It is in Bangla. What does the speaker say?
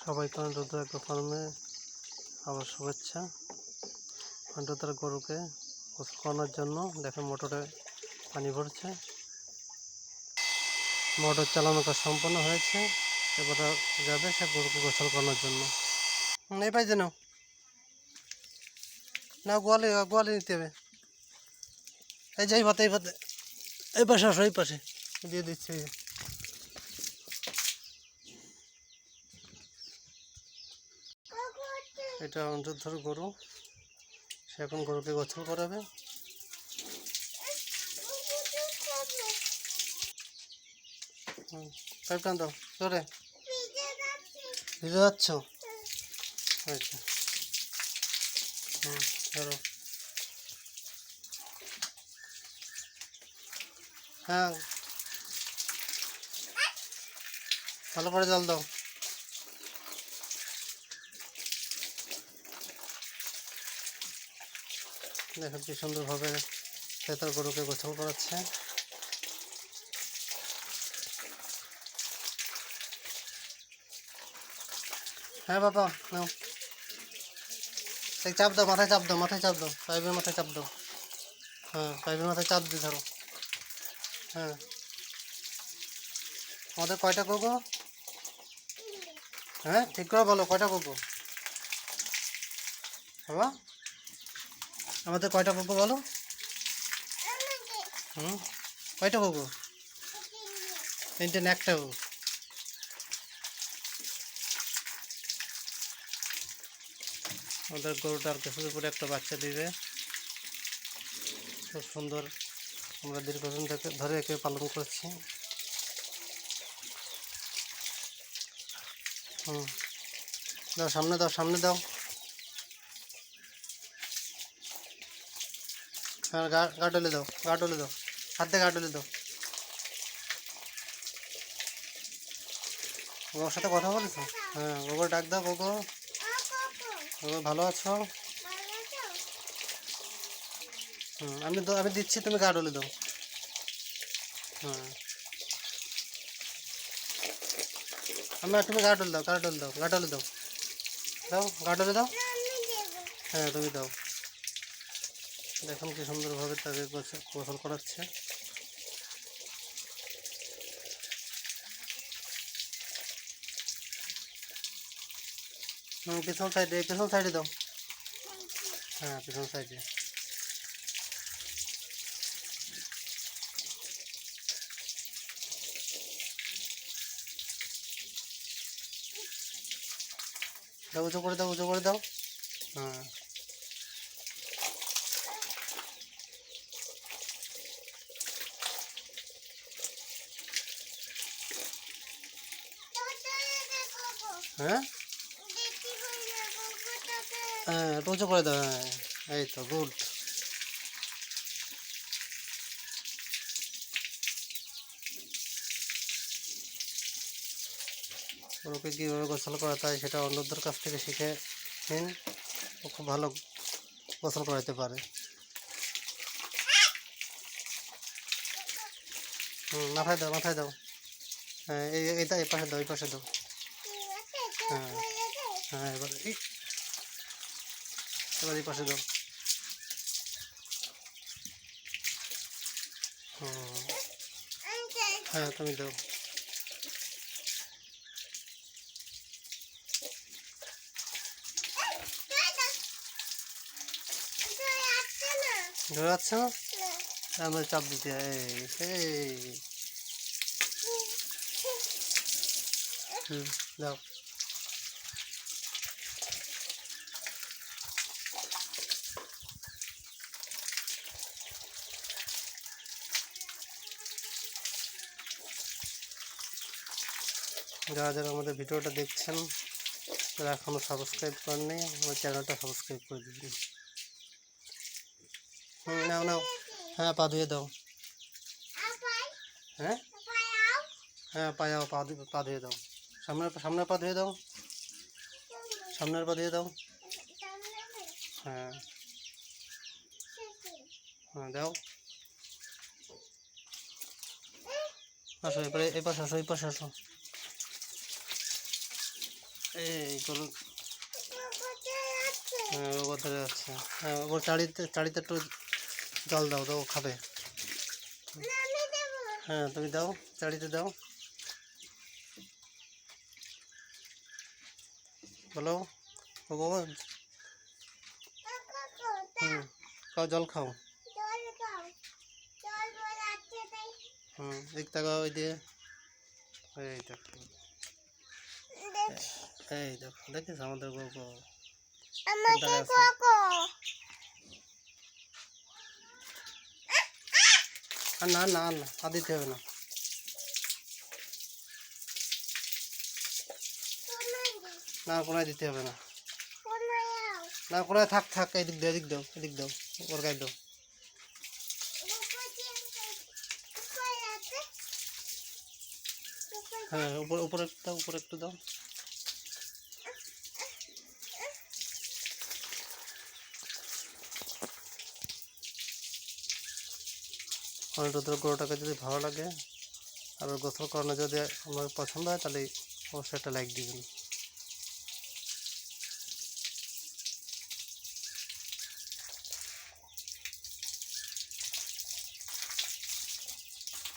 সবাইকে অন্তত একটা ফার্মে আবার শুভেচ্ছা। অন্তত গরুকে গোসল করানোর জন্য দেখেন মোটরে পানি ভরছে। মোটর চালানো কাজ সম্পন্ন হয়েছে, এবার যাবে সে গরুকে গোসল করানোর জন্য। এই পাইছে নাও না, গোয়ালে গোয়ালে নিতে হবে। এই যে এই ভাতে এই পাশে আসো, এই পাশে দিয়ে দিচ্ছি। এটা অন্তর গরু, সে এখন গরুকে গোসল করাবে। পাইপ টান দাও জোরে, ভিজে যাচ্ছ? আচ্ছা ধরো। হ্যাঁ ভালো করে জল দাও। দেখো কি সুন্দরভাবে সে তার গরুকে গোসল করাচ্ছে। হ্যাঁ বাবা নাও, চাপ দাও, মাথায় চাপ দাও, মাথায় চাপ দাও, পাইপের মাথায় চাপ দাও। হ্যাঁ পাইপের মাথায় চাপ দিয়ে ধরো। হ্যাঁ আমাদের কয়টা কোকো? হ্যাঁ ঠিক করে বলো, কয়টা কোকো বাবা? আমাদের কয়টা কোকো বলো? কয়টা কোকো? তিনটে না একটা? আমাদের গরুটার কিছুদিন পরে একটা বাচ্চা দিবে। খুব সুন্দর, আমরা দীর্ঘদিন ধরে একে পালন করছি। দাও সামনে দাও, সামনে দাও। হ্যাঁ গা ডলে দাও, গা ডলে দাও, হাত দিয়ে গা ডলে দাও। ওর সাথে কথা বলেছো? হ্যাঁ ওগো ডাক দাও, ওগো ওগো ভালো আছো? আমি দিচ্ছি, তুমি গা ডলে দাও। হ্যাঁ তুমি গা ডলে দাও, গা ডলে দাও, গা ডলে দাও, দাও গা ডলে দাও। হ্যাঁ তুমি দাও। দেখুন কি সুন্দরভাবে তাকে গোসল করাচ্ছে। পিছন সাইডে দাও। হ্যাঁ পিছন সাইডে। দাও উঁচু করে দাও, উঁচু করে দাও। হ্যাঁ হ্যাঁ হ্যাঁ উঁচু করে দাও। হ্যাঁ এই তো গুড। গরুকে কীভাবে গোসল করাতে হয় সেটা অন্যদের কাছ থেকে শিখে নিন, ও খুব ভালো গোসল করাতে পারে। মাথায় দাও, মাথায় দাও। হ্যাঁ এইটা এই পাশে দাও, এই পাশে দাও। হ্যাঁ হ্যাঁ এবার এই পাশে দাও। হ্যাঁ তুমি দাও। ধরে যাচ্ছে না, আমরা চাপ দিতে দাও। যারা যারা আমাদের ভিডিওটা দেখছেন, যারা এখনও সাবস্ক্রাইব করেননি, আমার চ্যানেলটা সাবস্ক্রাইব করে দিন। নাও নাও। হ্যাঁ পা ধুয়ে দাও। হ্যাঁ হ্যাঁ পায়াও, পা ধুয়ে দাও। সামনের পা ধুয়ে দাও, সামনের পা ধুয়ে দাও। হ্যাঁ হ্যাঁ দাও। আসো এবারে এই পাশে আসো, এই পাশে আসো। এই গরু, হ্যাঁ ও কোথায় যাচ্ছে? হ্যাঁ ওর চাড়িতে চাড়িতে একটু জল দাও, তো ও খাবে। হ্যাঁ তুমি দাও, চাড়িতে দাও, বলো ও বাবা। হুম, খাও জল খাও। হুম, দিক তাকাও ওই দিয়ে। এই দেখো, এই দেখো, দেখিস আমাদের গরু দাঁড়ায় আছে। আর না না না, আর দিতে হবে না। না কোনায় দিতে হবে না, না কোনায় থাক থাক, এদিক দাও, এদিক দাও, এদিক দাও, ওর গায়ে দাও। হ্যাঁ উপরে উপরে একটু দাও, উপরে একটু দাও। অনেকটা তোর গরুটাকে যদি ভালো লাগে আর ওর গোসল করানো যদি আমার পছন্দ হয়, তাহলে অবশ্যই একটা লাইক দিবেন।